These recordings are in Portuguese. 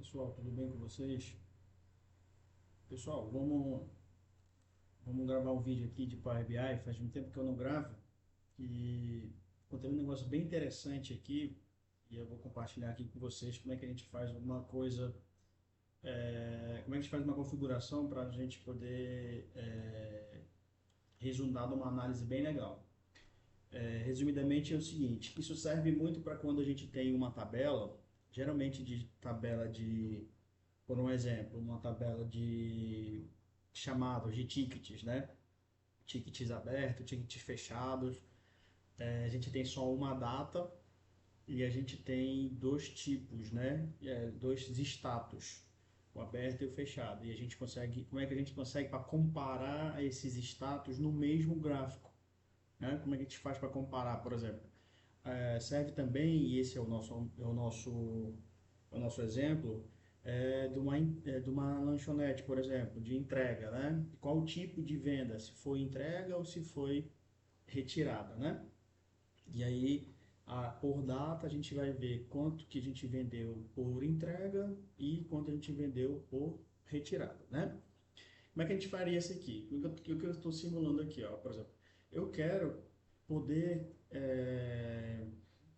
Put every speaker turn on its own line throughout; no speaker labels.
Pessoal, tudo bem com vocês? Pessoal, vamos gravar um vídeo aqui de Power BI. Faz um tempo que eu não gravo e encontrei um negócio bem interessante aqui e eu vou compartilhar aqui com vocês como é que a gente faz uma coisa, como é que a gente faz uma configuração para a gente poder resultar numa análise bem legal. Resumidamente é o seguinte, isso serve muito para quando a gente tem uma tabela, geralmente de tabela de, por um exemplo, uma tabela de chamados de tickets, né? Tickets abertos, tickets fechados. A gente tem só uma data e a gente tem dois tipos, né? Dois status, o aberto e o fechado. E a gente consegue, como é que a gente consegue para comparar esses status no mesmo gráfico, né? Como é que a gente faz para comparar, por exemplo? Serve também, e esse é o nosso exemplo, de uma lanchonete, por exemplo, de entrega, né? Qual o tipo de venda, se foi entrega ou se foi retirada, né? E aí, por data, a gente vai ver quanto que a gente vendeu por entrega e quanto a gente vendeu por retirada, né? Como é que a gente faria isso aqui? O que eu estou simulando aqui, ó, por exemplo, eu quero poder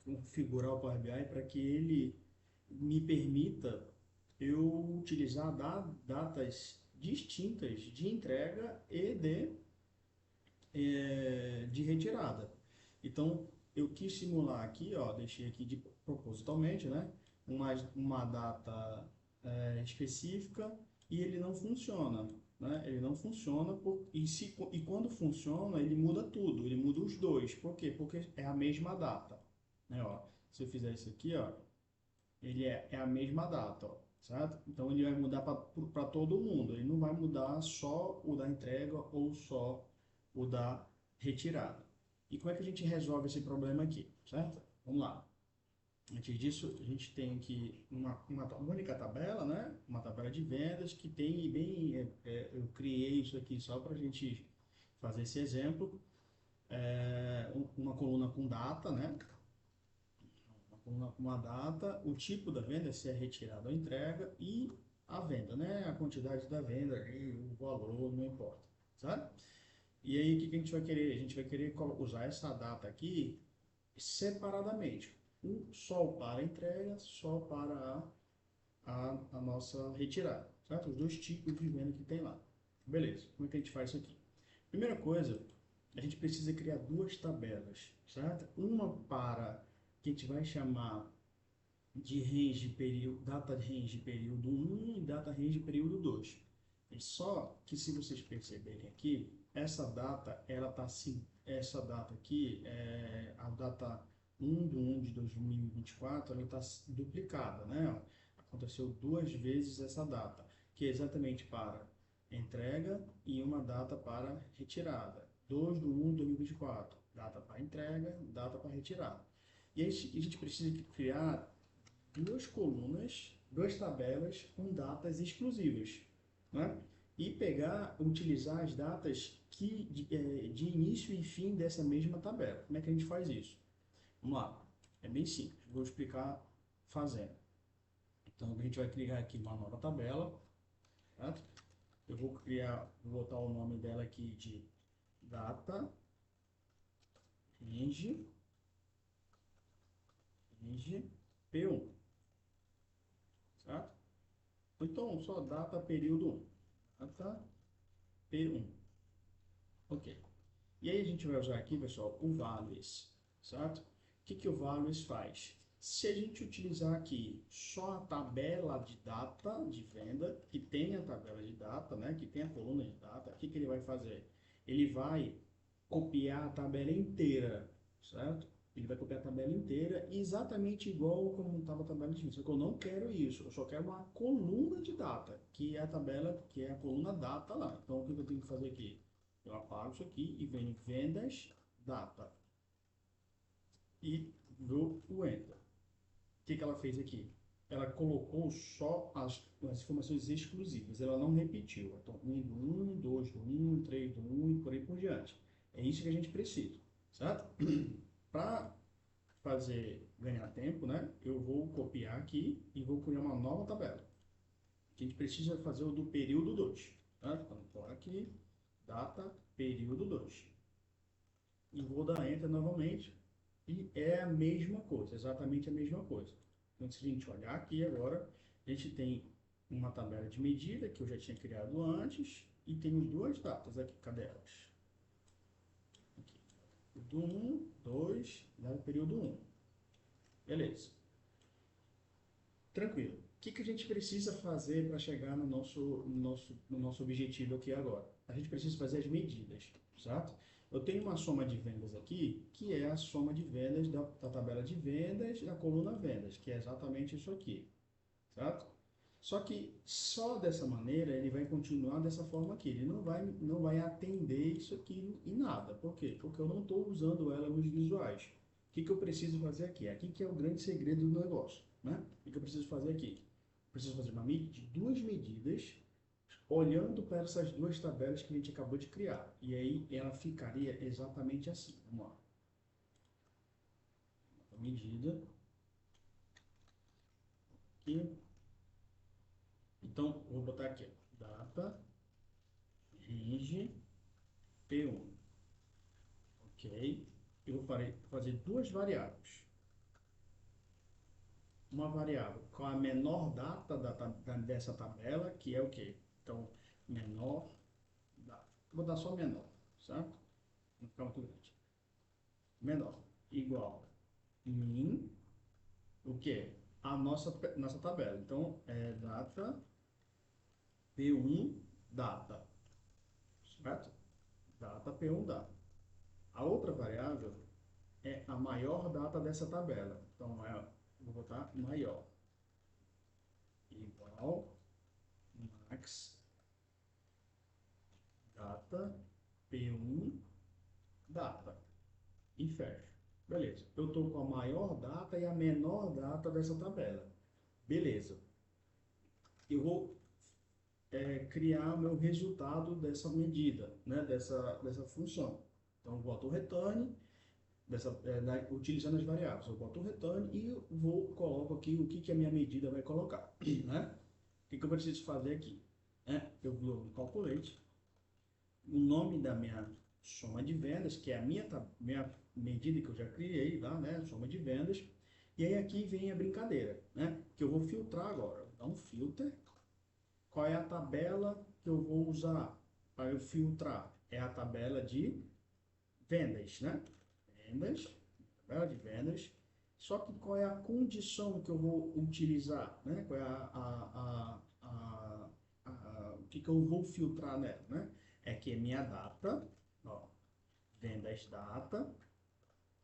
configurar o Power BI para que ele me permita eu utilizar datas distintas de entrega e de retirada. Então, eu quis simular aqui, ó, deixei aqui propositalmente, né, uma data específica e ele não funciona, né? Ele não funciona e quando funciona ele muda tudo, ele muda os dois. Por quê? Porque é a mesma data, né? Ó, se eu fizer isso aqui, ó, ele é a mesma data, ó, certo? Então ele vai mudar para todo mundo, ele não vai mudar só o da entrega ou só o da retirada. E como é que a gente resolve esse problema aqui, certo? Vamos lá. Antes disso, a gente tem aqui uma única tabela, né? Uma tabela de vendas que tem bem. Eu criei isso aqui só para a gente fazer esse exemplo. Uma coluna com data, né? Uma data, o tipo da venda, se é retirada ou entrega, e a venda, né? A quantidade da venda, e o valor, não importa, sabe? E aí, o que que a gente vai querer? A gente vai querer usar essa data aqui separadamente. Só para a entrega, só para a nossa retirada, certo? Os dois tipos de venda que tem lá. Beleza, como é que a gente faz isso aqui? Primeira coisa, a gente precisa criar duas tabelas, certo? Uma para que a gente vai chamar de range período, data range período um e data range período 2. É só que se vocês perceberem aqui, essa data, ela tá assim, essa data aqui, a data 1 de 2024, ela está duplicada, né? Aconteceu duas vezes essa data, que é exatamente para entrega e uma data para retirada. 2/1 de 2024, data para entrega, data para retirada. E a gente precisa criar duas colunas, duas tabelas com datas exclusivas, né? E utilizar as datas de início e fim dessa mesma tabela. Como é que a gente faz isso? Vamos lá, é bem simples, vou explicar fazendo. Então a gente vai criar aqui uma nova tabela, certo? Eu vou botar o nome dela aqui de data range, P1, certo? Então só data período 1, data P1. Ok. E aí a gente vai usar aqui, pessoal, o values, certo? O que que o values faz? Se a gente utilizar aqui só a tabela de data de venda, que tem a tabela de data, né, que tem a coluna de data, o que que ele vai fazer? Ele vai copiar a tabela inteira, certo? Ele vai copiar a tabela inteira exatamente igual como estava a tabela de venda. Só que eu não quero isso, eu só quero uma coluna de data, que é a tabela, que é a coluna data lá. Então o que eu tenho que fazer aqui? Eu apago isso aqui e venho vendas, data. E dou o Enter. O que que ela fez aqui? Ela colocou só as informações exclusivas. Ela não repetiu. Então, 1 do 1, 2 do 1, 3 do 1 e por aí por diante. É isso que a gente precisa, certo? Para fazer ganhar tempo, né? Eu vou copiar aqui e vou criar uma nova tabela. que a gente precisa fazer o do período 2. Tá? Então, coloca aqui, data, período 2. E vou dar Enter novamente. E é a mesma coisa, exatamente a mesma coisa. Então, se a gente olhar aqui agora, a gente tem uma tabela de medida que eu já tinha criado antes e tenho duas datas aqui. Cadê elas? Aqui. Período 1, 2, período 1. Beleza. Tranquilo. O que a gente precisa fazer para chegar no nosso objetivo aqui agora? A gente precisa fazer as medidas, certo? Eu tenho uma soma de vendas aqui, que é a soma de vendas da tabela de vendas da coluna vendas, que é exatamente isso aqui, certo? Só que só dessa maneira ele vai continuar dessa forma aqui. Ele não vai atender isso aqui em nada. Por quê? Porque eu não estou usando ela nos visuais. O que eu preciso fazer aqui? Aqui que é o grande segredo do negócio, né? O que eu preciso fazer aqui? Preciso fazer duas medidas olhando para essas duas tabelas que a gente acabou de criar. E aí ela ficaria exatamente assim. Vamos lá. A medida. Aqui. Então, vou botar aqui, ó, data, range, P1. Ok? Eu vou fazer duas variáveis. Uma variável com a menor data dessa tabela, que é o quê? Então, menor data. Vou dar só menor, certo? Não ficar muito grande. Menor, igual min, o quê? A nossa tabela. Então, é data P1 data, certo? Data P1 data. A outra variável é a maior data dessa tabela. Então, vou botar maior. Igual max data P1 data. E fecha. Beleza. Eu estou com a maior data e a menor data dessa tabela. Beleza. Eu vou criar o meu resultado dessa medida, né? dessa função. Então, eu boto o return, utilizando as variáveis. Eu boto o return e coloco aqui o que a minha medida vai colocar. Né? O que eu preciso fazer aqui? Eu vou no Calculate, o nome da minha soma de vendas, que é a minha medida que eu já criei lá, né? Soma de vendas. E aí aqui vem a brincadeira, né? Que eu vou filtrar agora. Vou dar um filter. Qual é a tabela que eu vou usar para eu filtrar? É a tabela de vendas, né? Vendas, tabela de vendas. Só que qual é a condição que eu vou utilizar, né? Qual é o que eu vou filtrar nela, né? É que é minha data, ó, vendas data,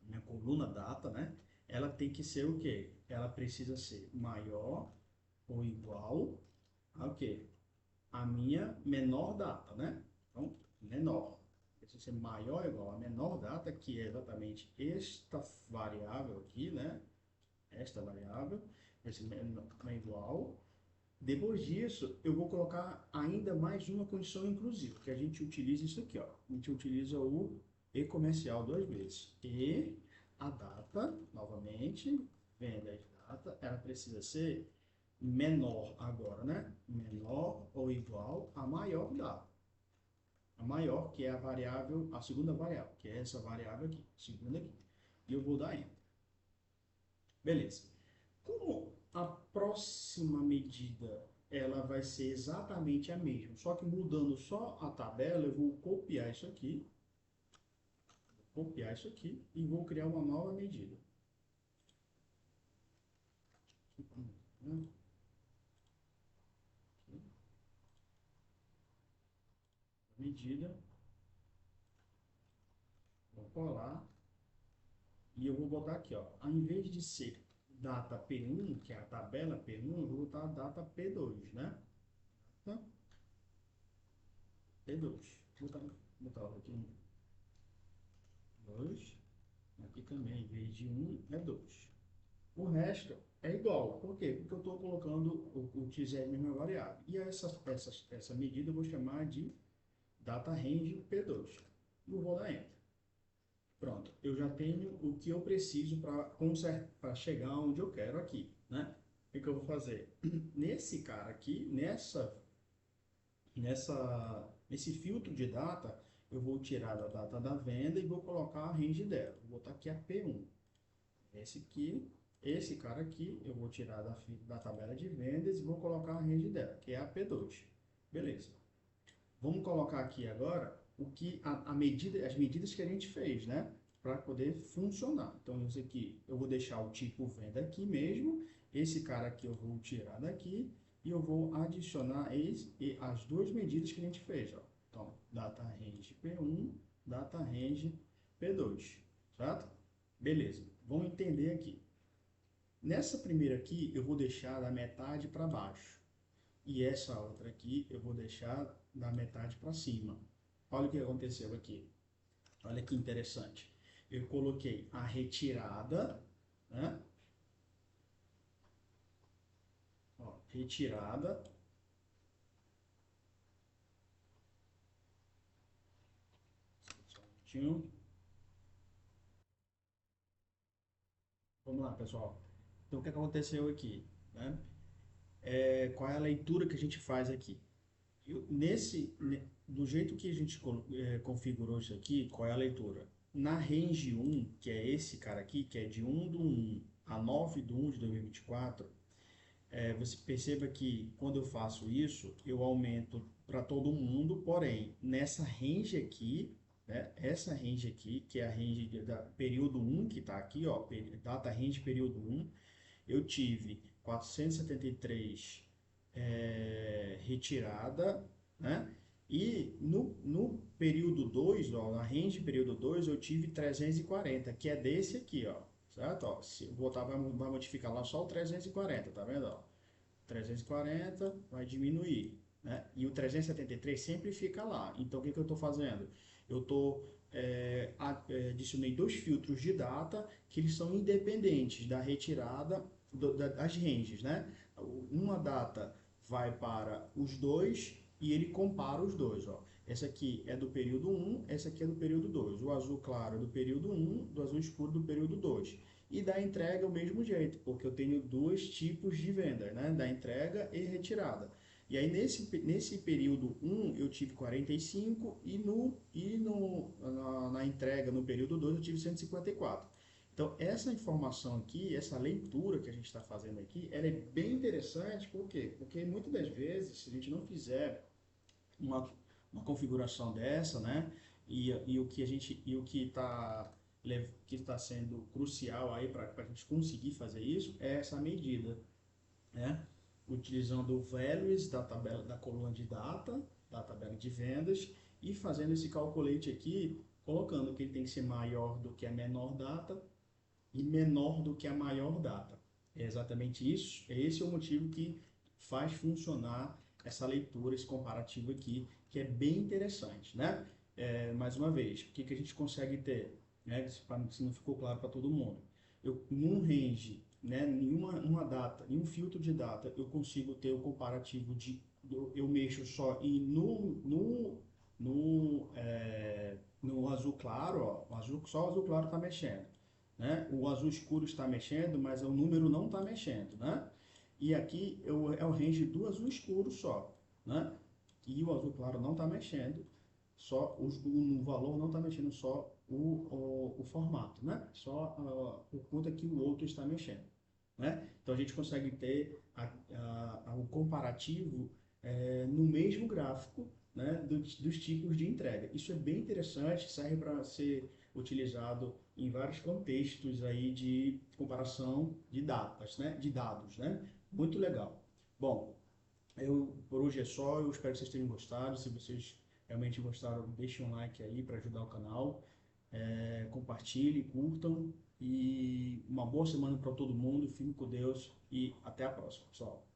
minha coluna data, né? Ela tem que ser o quê? Ela precisa ser maior ou igual a o quê? A minha menor data, né? Então, menor. Precisa ser maior ou igual a menor data, que é exatamente esta variável aqui, né? Esta variável, esse é igual. Depois disso, eu vou colocar ainda mais uma condição inclusiva, que a gente utiliza isso aqui, ó. A gente utiliza o e comercial duas vezes. E a data, novamente, vendas data, ela precisa ser menor agora, né? Menor ou igual a maior data. A maior, que é a variável, a segunda variável, que é essa variável aqui, segunda aqui. E eu vou dar Enter. Beleza. Como a próxima medida ela vai ser exatamente a mesma, só que mudando só a tabela, eu vou copiar isso aqui e vou criar uma nova medida. Medida, vou colar e eu vou botar aqui, ó, ao invés de ser data P1, que é a tabela P1, eu vou botar a data P2, né? Tá? P2. Vou botar aqui 2. Aqui também, em vez de 1, é 2. O resto é igual. Por quê? Porque eu estou colocando, utilizei a mesma variável. E essa medida eu vou chamar de data range P2. E eu vou dar Enter. Pronto, eu já tenho o que eu preciso para chegar onde eu quero aqui, né? O que que eu vou fazer? Nesse cara aqui, nesse filtro de data, eu vou tirar a data da venda e vou colocar a range dela. Vou botar aqui a P1. Esse aqui, esse cara aqui, eu vou tirar da tabela de vendas e vou colocar a range dela, que é a P2. Beleza. Vamos colocar aqui agora o que as medidas que a gente fez, né? Para poder funcionar. Então, isso aqui, eu vou deixar o tipo venda aqui mesmo. Esse cara aqui eu vou tirar daqui e eu vou adicionar as duas medidas que a gente fez, ó. Então, data range P1, data range P2, certo? Beleza. Vamos entender aqui. Nessa primeira aqui, eu vou deixar da metade para baixo. E essa outra aqui, eu vou deixar da metade para cima. Olha o que aconteceu aqui. Olha que interessante. Eu coloquei a retirada, né? Ó, retirada. Só um minutinho. Vamos lá, pessoal. Então, o que aconteceu aqui, né? Qual é a leitura que a gente faz aqui? Do jeito que a gente configurou isso aqui, qual é a leitura? Na range 1, que é esse cara aqui, que é de 1/1 a 9/1 de 2024, você perceba que quando eu faço isso, eu aumento para todo mundo, porém, nessa range aqui, né, essa range aqui, que é a range da período 1, que está aqui, ó, data range período 1, eu tive 473 retirada, né? E no período 2, ó, na range período 2, eu tive 340, que é desse aqui, ó, certo? Ó, se eu botar, vai modificar lá só o 340, tá vendo? Ó? 340 vai diminuir, né? E o 373 sempre fica lá. Então, o que eu estou fazendo? Eu estou adicionei dois filtros de data que eles são independentes da retirada das ranges, né? Uma data vai para os dois e ele compara os dois, ó. Essa aqui é do período 1, essa aqui é do período 2. O azul claro é do período 1, do azul escuro do período 2. E da entrega o mesmo jeito, porque eu tenho dois tipos de venda, né? Da entrega e retirada. E aí nesse período 1 eu tive 45 na entrega no período 2 eu tive 154. Então essa informação aqui, essa leitura que a gente está fazendo aqui, ela é bem interessante, por quê? Porque muitas das vezes, se a gente não fizer uma configuração dessa, né? E o que a gente e o que está sendo crucial aí para a gente conseguir fazer isso é essa medida, né? Utilizando o values da tabela da coluna de data, da tabela de vendas e fazendo esse calculate aqui, colocando que ele tem que ser maior do que a menor data e menor do que a maior data. É exatamente isso. Esse é o motivo que faz funcionar essa leitura, esse comparativo aqui, que é bem interessante, né? Mais uma vez, o que a gente consegue ter, né? Se não ficou claro para todo mundo. Num range, né? Uma data, em um filtro de data, eu consigo ter o comparativo eu mexo só e no azul claro, ó, só o azul claro está mexendo, né? O azul escuro está mexendo, mas o número não está mexendo, né? E aqui é o range do azul escuro só, né? E o azul claro não está mexendo, só o valor não está mexendo, só o formato, né? Só o quanto é que o outro está mexendo, né? Então a gente consegue ter o comparativo no mesmo gráfico, né? Dos tipos de entrega. Isso é bem interessante, serve para ser utilizado em vários contextos aí de comparação de datas, né? De dados, né? Muito legal. Bom, por hoje é só, eu espero que vocês tenham gostado. Se vocês realmente gostaram, deixem um like aí para ajudar o canal. Compartilhem, curtam e uma boa semana para todo mundo. Fiquem com Deus e até a próxima, pessoal.